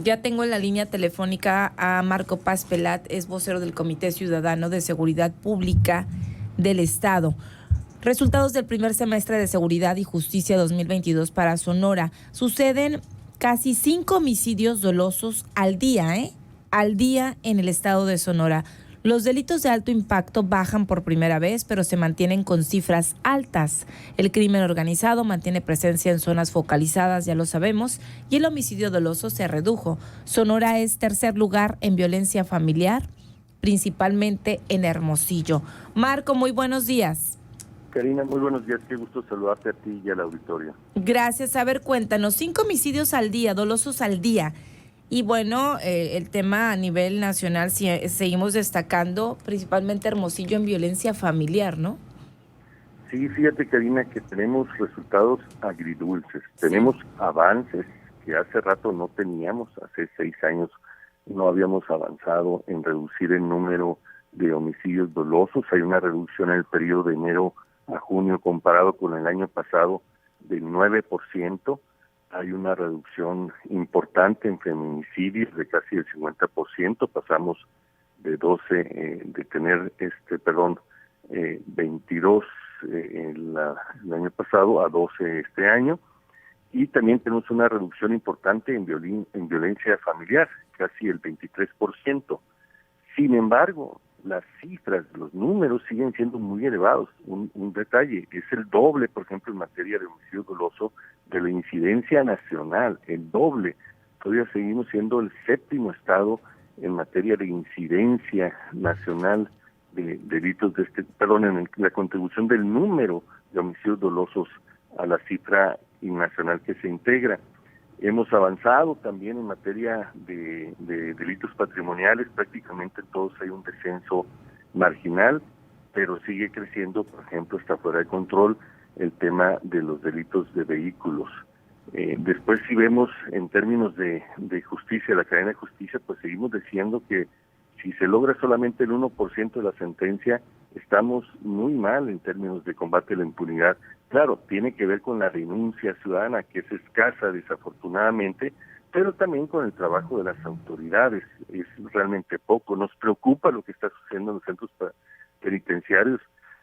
Ya tengo en la línea telefónica a Marco Paz Pelat, es vocero del Comité Ciudadano de Seguridad Pública del Estado. Resultados del primer semestre de Seguridad y Justicia 2022 para Sonora. Suceden casi 5 homicidios dolosos al día, al día en el estado de Sonora. Los delitos de alto impacto bajan por primera vez, pero se mantienen con cifras altas. El crimen organizado mantiene presencia en zonas focalizadas, ya lo sabemos, y el homicidio doloso se redujo. Sonora es tercer lugar en violencia familiar, principalmente en Hermosillo. Marco, muy buenos días. Karina, muy buenos días, qué gusto saludarte a ti y al auditorio. Gracias. A ver, cuéntanos, 5 homicidios al día, dolosos al día. Y bueno, el tema a nivel nacional seguimos destacando, principalmente Hermosillo en violencia familiar, ¿no? Sí, fíjate, Karina, que tenemos resultados agridulces, Sí. tenemos avances que hace rato no teníamos, hace 6 años no habíamos avanzado en reducir el número de homicidios dolosos. Hay una reducción en el periodo de enero a junio comparado con el año pasado del 9%. Hay una reducción importante en feminicidios de casi el 50%. Pasamos de 12, de tener 22 el año pasado a 12 este año. Y también tenemos una reducción importante en violencia familiar, casi el 23%. Sin embargo, las cifras, los números siguen siendo muy elevados. Un detalle, es el doble, por ejemplo, en materia de homicidio doloso de la incidencia nacional, el doble. Todavía seguimos siendo el 7º estado en materia de incidencia nacional de delitos en la contribución del número de homicidios dolosos a la cifra nacional que se integra. Hemos avanzado también en materia de delitos patrimoniales, prácticamente en todos hay un descenso marginal, pero sigue creciendo, por ejemplo, está fuera de control el tema de los delitos de vehículos. Después, si vemos en términos de justicia, la cadena de justicia, pues seguimos diciendo que si se logra solamente el 1% de la sentencia, estamos muy mal en términos de combate a la impunidad. Claro, tiene que ver con la denuncia ciudadana, que es escasa desafortunadamente, pero también con el trabajo de las autoridades. Es realmente poco. Nos preocupa lo que está sucediendo en los centros penitenciarios.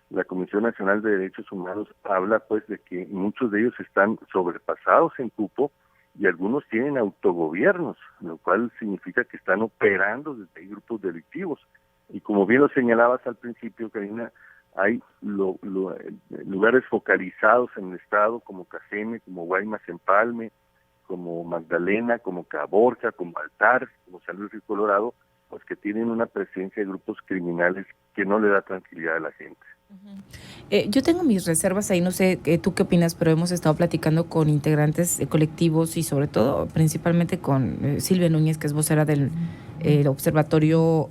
La Comisión Nacional de Derechos Humanos habla pues de que muchos de ellos están sobrepasados en cupo y algunos tienen autogobiernos, lo cual significa que están operando desde grupos delictivos. Y como bien lo señalabas al principio, Karina, hay lugares focalizados en el estado como Cajeme, como Guaymas Empalme, como Magdalena, como Caborca, como Altar, como San Luis Río Colorado, pues que tienen una presencia de grupos criminales que no le da tranquilidad a la gente. Yo tengo mis reservas ahí, no sé tú qué opinas, pero hemos estado platicando con integrantes de colectivos y sobre todo, principalmente con Silvia Núñez, que es vocera del Observatorio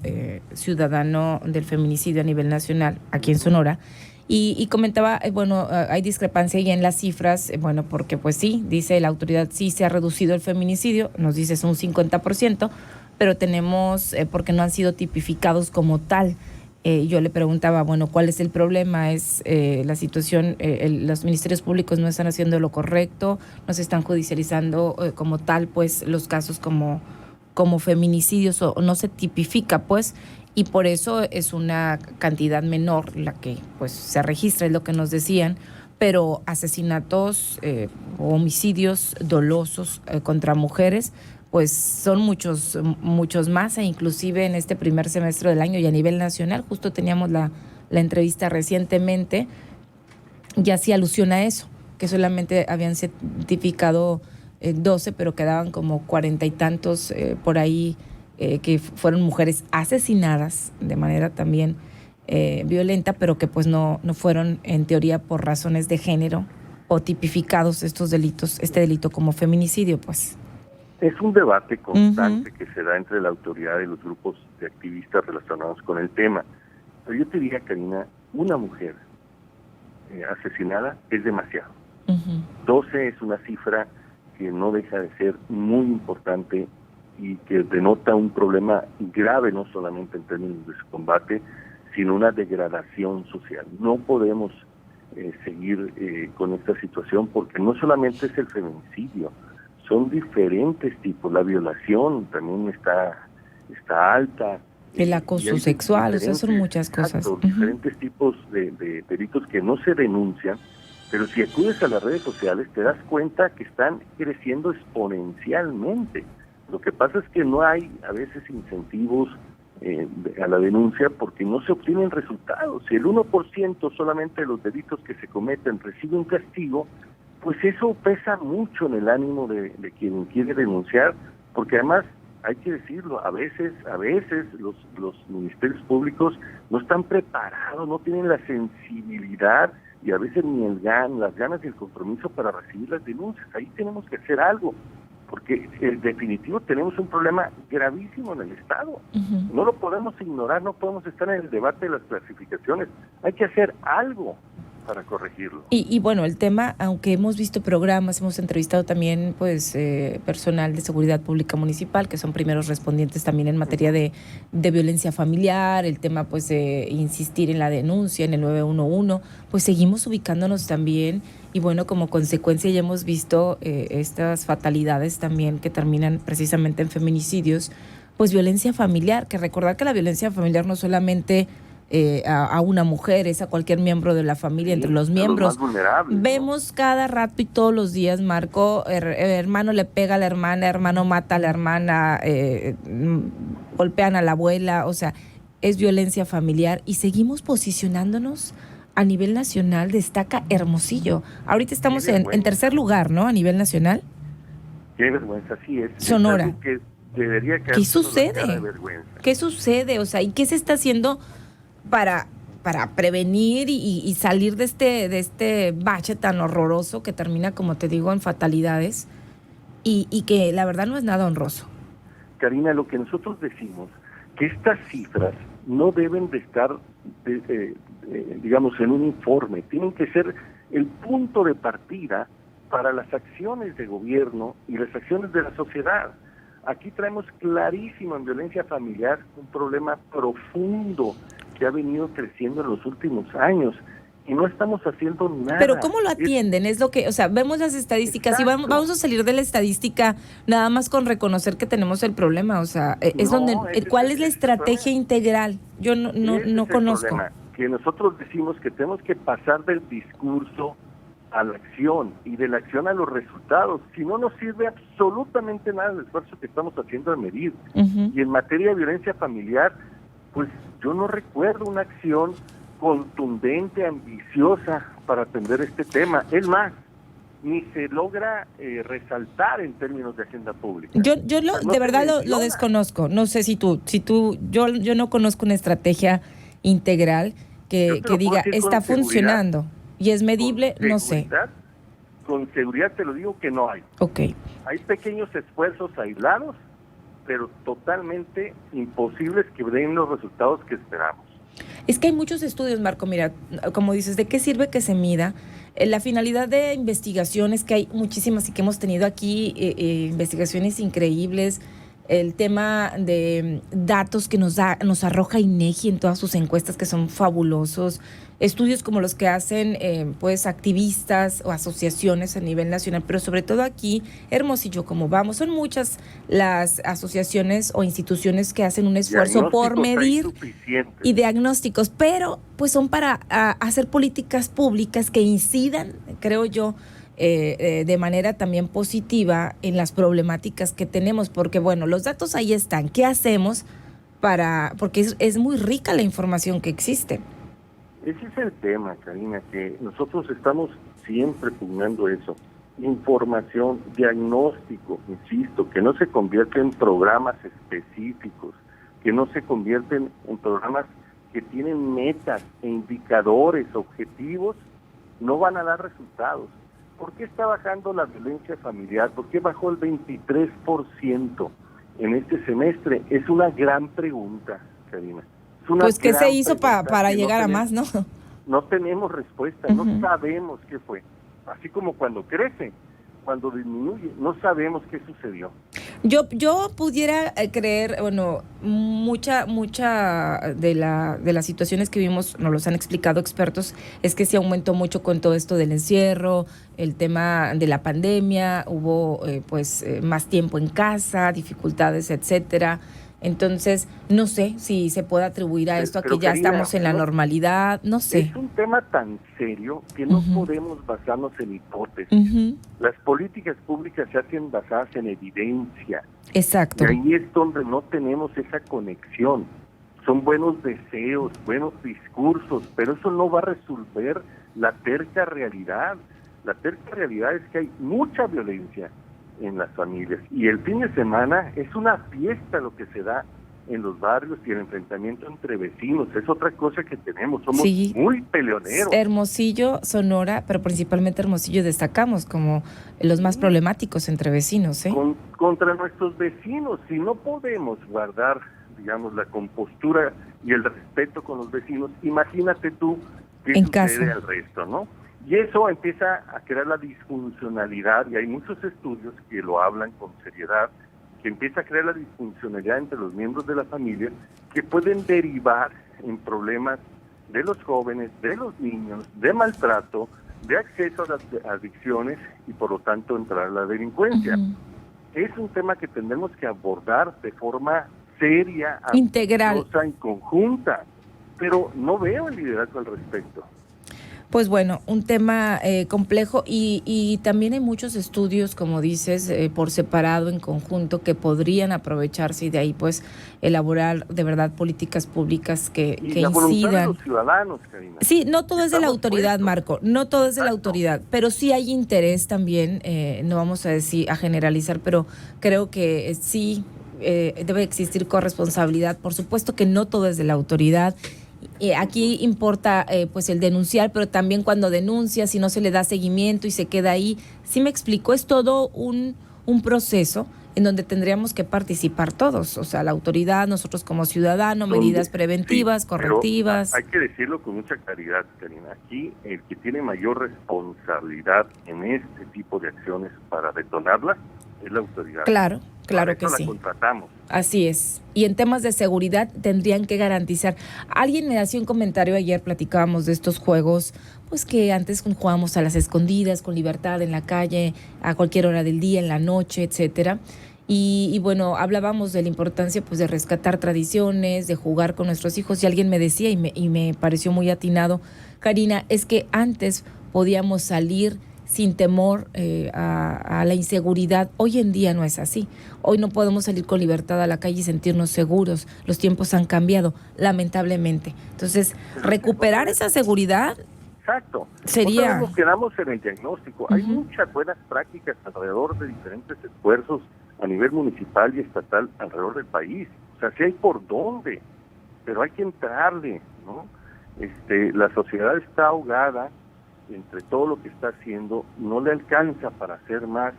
Ciudadano del Feminicidio a nivel nacional, aquí en Sonora, y comentaba, hay discrepancia ahí en las cifras, porque pues sí, dice la autoridad, sí se ha reducido el feminicidio, nos dice es un 50%, pero tenemos, porque no han sido tipificados como tal. Yo le preguntaba, ¿cuál es el problema? ¿Es la situación, los ministerios públicos no están haciendo lo correcto, no se están judicializando como tal, pues, los casos como feminicidios o no se tipifica, pues, y por eso es una cantidad menor la que, pues, se registra, es lo que nos decían, pero asesinatos o homicidios dolosos contra mujeres, pues son muchos más, e inclusive en este primer semestre del año y a nivel nacional, justo teníamos la entrevista recientemente, ya sí alusiona a eso, que solamente habían certificado 12, pero quedaban como 40 y tantos por ahí que fueron mujeres asesinadas de manera también violenta, pero que pues no fueron en teoría por razones de género o tipificados estos delitos, este delito como feminicidio, pues. Es un debate constante que se da entre la autoridad y los grupos de activistas relacionados con el tema. Pero yo te diría, Karina, una mujer asesinada es demasiado. 12 es una cifra que no deja de ser muy importante y que denota un problema grave, no solamente en términos de su combate, sino una degradación social. No podemos seguir con esta situación porque no solamente es el feminicidio, son diferentes tipos. La violación también está alta. El acoso sexual, o sea, son muchas cosas. Exacto, diferentes tipos de delitos que no se denuncian, pero si acudes a las redes sociales te das cuenta que están creciendo exponencialmente. Lo que pasa es que no hay a veces incentivos a la denuncia porque no se obtienen resultados. Si el 1% solamente de los delitos que se cometen recibe un castigo, pues eso pesa mucho en el ánimo de quien quiere denunciar, porque además hay que decirlo, a veces los ministerios públicos no están preparados, no tienen la sensibilidad y a veces ni las ganas y el compromiso para recibir las denuncias. Ahí tenemos que hacer algo, porque en definitivo tenemos un problema gravísimo en el Estado. Uh-huh. No lo podemos ignorar, no podemos estar en el debate de las clasificaciones. Hay que hacer algo para corregirlo. Y bueno, el tema, aunque hemos visto programas, hemos entrevistado también pues personal de seguridad pública municipal, que son primeros respondientes también en materia de violencia familiar, el tema pues de insistir en la denuncia, en el 911, pues seguimos ubicándonos también, y bueno, como consecuencia ya hemos visto estas fatalidades también que terminan precisamente en feminicidios, pues violencia familiar, que recordar que la violencia familiar no solamente a una mujer, es a cualquier miembro de la familia, sí, entre los miembros. Los más vulnerables, vemos, ¿no? Cada rato y todos los días, Marco, hermano le pega a la hermana, hermano mata a la hermana, golpean a la abuela, o sea, es violencia familiar y seguimos posicionándonos a nivel nacional. Destaca Hermosillo. Ahorita estamos en tercer lugar, ¿no? A nivel nacional. Qué vergüenza, sí es. Sonora. Es que debería ¿Qué sucede? ¿Qué sucede? O sea, ¿y qué se está haciendo para prevenir y salir de este bache tan horroroso que termina, como te digo, en fatalidades y que la verdad no es nada honroso? Karina, lo que nosotros decimos, que estas cifras no deben de estar, digamos, en un informe, tienen que ser el punto de partida para las acciones de gobierno y las acciones de la sociedad. Aquí traemos clarísimo en violencia familiar un problema profundo que ha venido creciendo en los últimos años y no estamos haciendo nada. Pero ¿cómo lo atienden? Es lo que, o sea, vemos las estadísticas. Exacto. Y vamos a salir de la estadística nada más con reconocer que tenemos el problema, o sea, es donde ¿cuál es la estrategia integral? Yo no conozco. Problema, que nosotros decimos que tenemos que pasar del discurso a la acción y de la acción a los resultados. Si no nos sirve absolutamente nada el esfuerzo que estamos haciendo de medir. Uh-huh. Y en materia de violencia familiar, pues yo no recuerdo una acción contundente, ambiciosa para atender este tema. Es más, ni se logra resaltar en términos de agenda pública. Yo de verdad lo desconozco. No sé si tú, yo no conozco una estrategia integral que diga está funcionando y es medible, no sé. Con seguridad te lo digo que no hay. Okay. Hay pequeños esfuerzos aislados, pero totalmente imposibles que den los resultados que esperamos. Es que hay muchos estudios, Marco, mira, como dices, ¿de qué sirve que se mida? La finalidad de investigaciones, que hay muchísimas y que hemos tenido aquí, investigaciones increíbles, el tema de datos que nos arroja INEGI en todas sus encuestas, que son fabulosos, estudios como los que hacen pues activistas o asociaciones a nivel nacional, pero sobre todo aquí, Hermosillo, como vamos, son muchas las asociaciones o instituciones que hacen un esfuerzo por medir y diagnósticos, pero pues son para hacer políticas públicas que incidan, creo yo, de manera también positiva en las problemáticas que tenemos, porque bueno, los datos ahí están. ¿Qué hacemos porque es muy rica la información que existe? Ese es el tema, Karina, que nosotros estamos siempre pugnando eso. Información, diagnóstico, insisto, que no se convierte en programas específicos, que no se convierten en programas que tienen metas e indicadores, objetivos, no van a dar resultados. ¿Por qué está bajando la violencia familiar? ¿Por qué bajó el 23% en este semestre? Es una gran pregunta, Karina. Pues, ¿qué se hizo para llegar a más, no? No tenemos respuesta, no sabemos qué fue. Así como cuando crece, cuando disminuye, no sabemos qué sucedió. Yo pudiera creer, bueno, mucha de las situaciones que vimos, nos los han explicado expertos, es que se aumentó mucho con todo esto del encierro, el tema de la pandemia, hubo más tiempo en casa, dificultades, etcétera. Entonces, no sé si se puede atribuir a esto, a que ya Karina, estamos en la normalidad, no sé. Es un tema tan serio que no podemos basarnos en hipótesis. Las políticas públicas se hacen basadas en evidencia. Exacto. Y ahí es donde no tenemos esa conexión. Son buenos deseos, buenos discursos, pero eso no va a resolver la terca realidad. La terca realidad es que hay mucha violencia en las familias. Y el fin de semana es una fiesta lo que se da en los barrios y el enfrentamiento entre vecinos. Es otra cosa que tenemos. Somos muy peleoneros. Hermosillo, Sonora, pero principalmente Hermosillo destacamos como los más problemáticos entre vecinos. Contra nuestros vecinos. Si no podemos guardar, digamos, la compostura y el respeto con los vecinos, imagínate tú qué sucede al resto, ¿no? Y eso empieza a crear la disfuncionalidad, y hay muchos estudios que lo hablan con seriedad, que empieza a crear la disfuncionalidad entre los miembros de la familia, que pueden derivar en problemas de los jóvenes, de los niños, de maltrato, de acceso a las adicciones y por lo tanto entrar a la delincuencia. Es un tema que tendremos que abordar de forma seria, integral y conjunta, pero no veo el liderazgo al respecto. Pues bueno, un tema complejo y también hay muchos estudios, como dices, por separado, en conjunto, que podrían aprovecharse y de ahí pues elaborar de verdad políticas públicas que la voluntad incidan. De los ciudadanos, Karina. Sí, no todo es de la autoridad, Marco, no todo es de la autoridad, pero sí hay interés también, no vamos a decir, a generalizar, pero creo que sí debe existir corresponsabilidad. Por supuesto que no todo es de la autoridad. Aquí importa pues el denunciar, pero también cuando denuncia, si no se le da seguimiento y se queda ahí. Sí me explico, es todo un proceso en donde tendríamos que participar todos, o sea, la autoridad, nosotros como ciudadanos, medidas preventivas, correctivas. Hay que decirlo con mucha claridad, Karina. Aquí el que tiene mayor responsabilidad en este tipo de acciones para detonarlas es la autoridad. Claro que sí. La contratamos. Así es. Y en temas de seguridad tendrían que garantizar. Alguien me hacía un comentario ayer, platicábamos de estos juegos, pues que antes jugábamos a las escondidas, con libertad en la calle, a cualquier hora del día, en la noche, etcétera. Y bueno, hablábamos de la importancia pues de rescatar tradiciones, de jugar con nuestros hijos, y alguien me decía, y me pareció muy atinado, Karina, es que antes podíamos salir sin temor a la inseguridad. Hoy en día no es así. Hoy no podemos salir con libertad a la calle y sentirnos seguros. Los tiempos han cambiado, lamentablemente. Entonces, recuperar esa seguridad. Exacto. Sería. Nosotros nos quedamos en el diagnóstico. Hay muchas buenas prácticas alrededor de diferentes esfuerzos a nivel municipal y estatal alrededor del país. O sea, sí hay por dónde, pero hay que entrarle, ¿no? La sociedad está ahogada entre todo lo que está haciendo, no le alcanza para hacer más.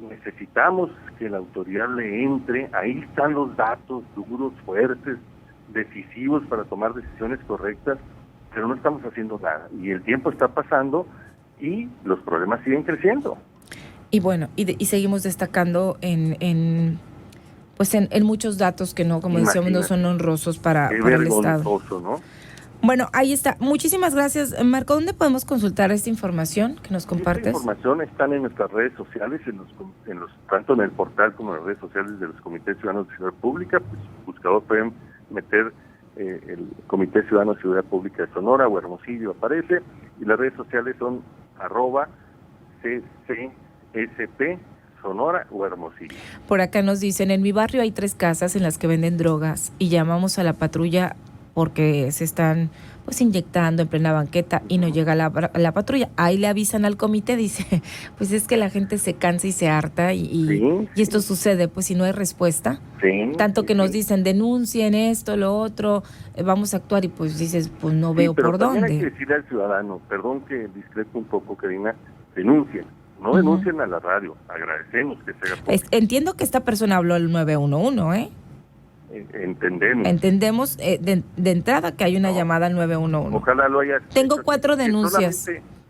Necesitamos que la autoridad le entre. Ahí están los datos duros, fuertes, decisivos para tomar decisiones correctas, pero no estamos haciendo nada. Y el tiempo está pasando y los problemas siguen creciendo. Y bueno, y seguimos destacando en muchos datos que no, como decíamos, no son honrosos para el Estado. ¿No? Bueno, ahí está. Muchísimas gracias, Marco. ¿Dónde podemos consultar esta información que nos compartes? Esta información están en nuestras redes sociales, tanto en el portal como en las redes sociales de los Comités Ciudadanos de Seguridad Pública. Pues buscador pueden meter el Comité Ciudadano de Seguridad Pública de Sonora o Hermosillo, aparece, y las redes sociales son @CCSP Sonora o Hermosillo. Por acá nos dicen, en mi barrio hay 3 casas en las que venden drogas y llamamos a la patrulla porque se están pues inyectando en plena banqueta y no llega la patrulla. Ahí le avisan al comité, dice, pues es que la gente se cansa y se harta y esto sucede, pues si no hay respuesta. Tanto que nos dicen, denuncien esto, lo otro, vamos a actuar, y pues dices, pues no veo por dónde. Hay que decirle al ciudadano, perdón que discrepo un poco, Karina, denuncien. No denuncien a la radio, agradecemos que se haga público. Entiendo que esta persona habló al 911, ¿eh? Entendemos de entrada que hay una llamada al 911. Ojalá lo haya. Tengo 4 denuncias,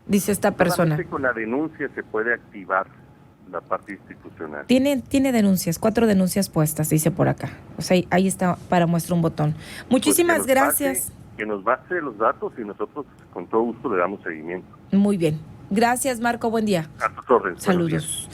dice esta persona. Con la denuncia se puede activar la parte institucional. Tiene denuncias, 4 denuncias puestas, dice por acá. O sea, ahí está para muestra un botón. Muchísimas Pues gracias. Que nos base los datos y nosotros con todo gusto le damos seguimiento. Muy bien. Gracias, Marco. Buen día. A tus órdenes. Saludos.